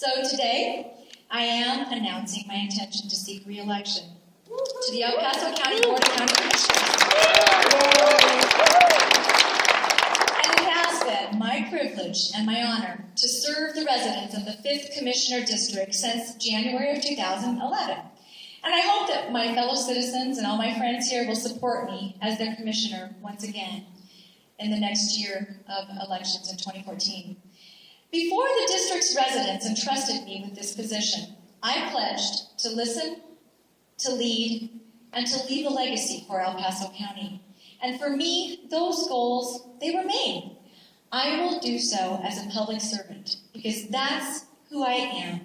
So today, I am announcing my intention to seek re-election to the El Paso County Board of County Commissioners. And it has been my privilege and my honor to serve the residents of the 5th Commissioner District since January of 2011. And I hope that my fellow citizens and all my friends here will support me as their commissioner once again in the next year of elections in 2014. Before the district's residents entrusted me with this position, I pledged to listen, to lead, and to leave a legacy for El Paso County. And for me, those goals, they remain. I will do so as a public servant because that's who I am.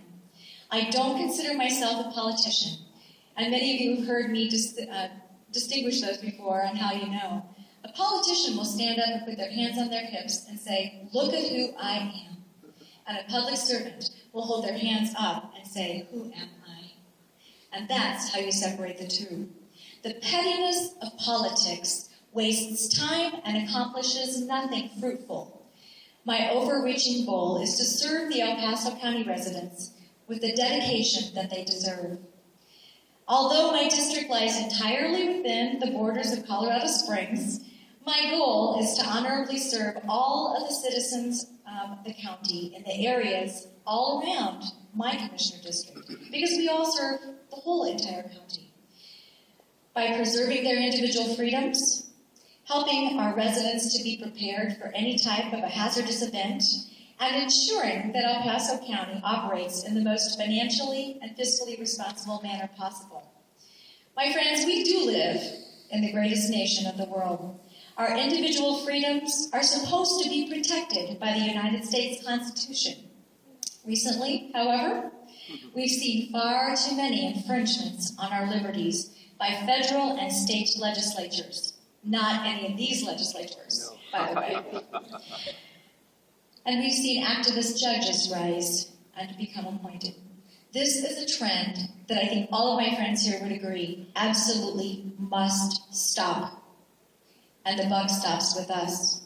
I don't consider myself a politician. And many of you have heard me distinguish those before on how you know. A politician will stand up and put their hands on their hips and say, look at who I am. And a public servant will hold their hands up and say, who am I? And that's how you separate the two. The pettiness of politics wastes time and accomplishes nothing fruitful. My overreaching goal is to serve the El Paso County residents with the dedication that they deserve. Although my district lies entirely within the borders of Colorado Springs, my goal is to honorably serve all of the citizens of the county in the areas all around my commissioner district, because we all serve the whole entire county. By preserving their individual freedoms, helping our residents to be prepared for any type of a hazardous event, and ensuring that El Paso County operates in the most financially and fiscally responsible manner possible. My friends, we do live in the greatest nation of the world. Our individual freedoms are supposed to be protected by the United States Constitution. Recently, however, we've seen far too many infringements on our liberties by federal and state legislatures. Not any of these legislatures, by the way. And we've seen activist judges rise and become appointed. This is a trend that I think all of my friends here would agree absolutely must stop. And the buck stops with us.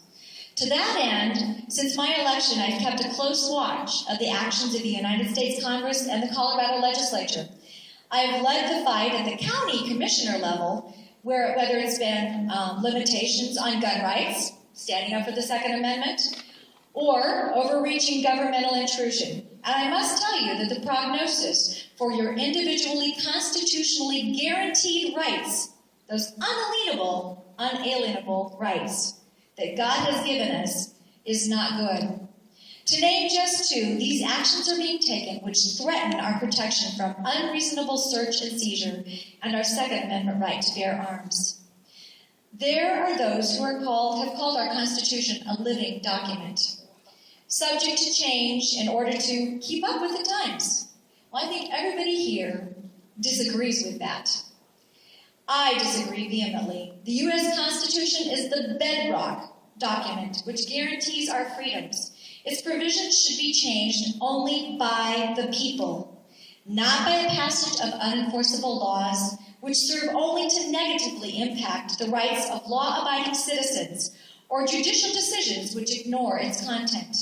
To that end, since my election, I've kept a close watch of the actions of the United States Congress and the Colorado legislature. I've led the fight at the county commissioner level, whether it's been limitations on gun rights, standing up for the Second Amendment, or overreaching governmental intrusion. And I must tell you that the prognosis for your individually constitutionally guaranteed rights, those unalienable rights that God has given us, is not good. To name just two, these actions are being taken which threaten our protection from unreasonable search and seizure and our Second Amendment right to bear arms. There are those who have called our Constitution a living document, subject to change in order to keep up with the times. Well, I think everybody here disagrees with that. I disagree vehemently. The U.S. Constitution is the bedrock document which guarantees our freedoms. Its provisions should be changed only by the people, not by the passage of unenforceable laws which serve only to negatively impact the rights of law-abiding citizens or judicial decisions which ignore its content.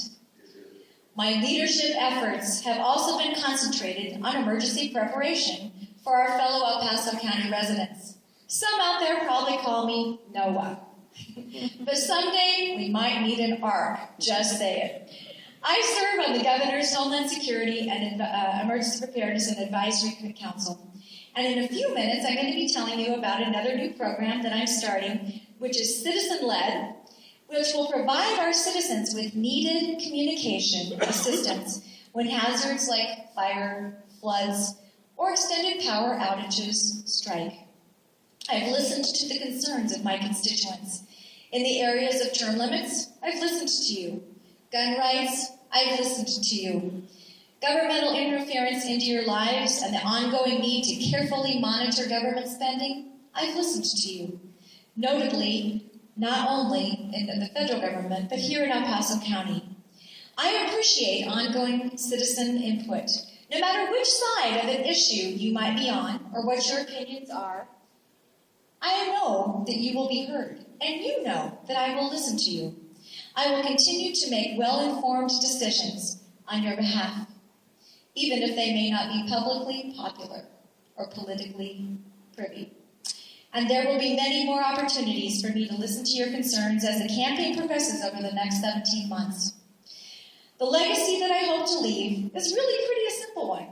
My leadership efforts have also been concentrated on emergency preparation for our fellow El Paso County residents. Some out there probably call me Noah. But someday we might need an ark, just saying. I serve on the Governor's Homeland Security and Emergency Preparedness and Advisory Council. And in a few minutes, I'm going to be telling you about another new program that I'm starting, which is citizen-led, which will provide our citizens with needed communication assistance when hazards like fire, floods, or extended power outages strike. I've listened to the concerns of my constituents. In the areas of term limits, I've listened to you. Gun rights, I've listened to you. Governmental interference into your lives and the ongoing need to carefully monitor government spending, I've listened to you. Notably, not only in the federal government, but here in El Paso County. I appreciate ongoing citizen input. No matter which side of an issue you might be on or what your opinions are, I know that you will be heard, and you know that I will listen to you. I will continue to make well-informed decisions on your behalf. even if they may not be publicly popular or politically privy. And there will be many more opportunities for me to listen to your concerns as the campaign progresses over the next 17 months. The legacy that I hope to leave is really pretty a simple one.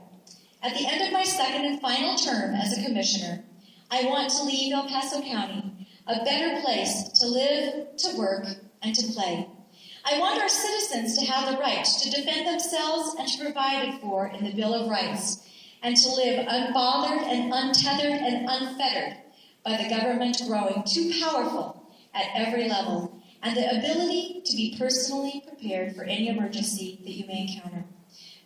At the end of my second and final term as a commissioner, I want to leave El Paso County a better place to live, to work, and to play. I want our citizens to have the right to defend themselves and to be provided for in the Bill of Rights, and to live unbothered and untethered and unfettered by the government growing too powerful at every level, and the ability to be personally prepared for any emergency that you may encounter.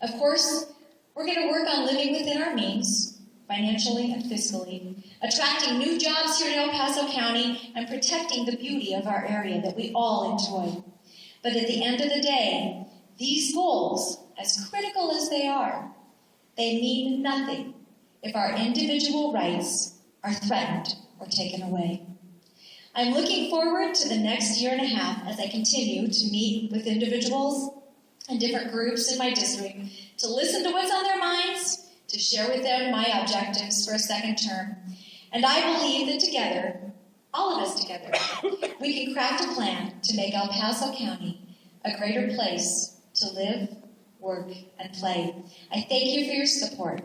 Of course, we're going to work on living within our means, financially and fiscally, attracting new jobs here in El Paso County, and protecting the beauty of our area that we all enjoy. But at the end of the day, these goals, as critical as they are, they mean nothing if our individual rights are threatened or taken away. I'm looking forward to the next year and a half as I continue to meet with individuals and different groups in my district to listen to what's on their minds, to share with them my objectives for a second term. And I believe that together, all of us together, we can craft a plan to make El Paso County a greater place to live, work, and play. I thank you for your support.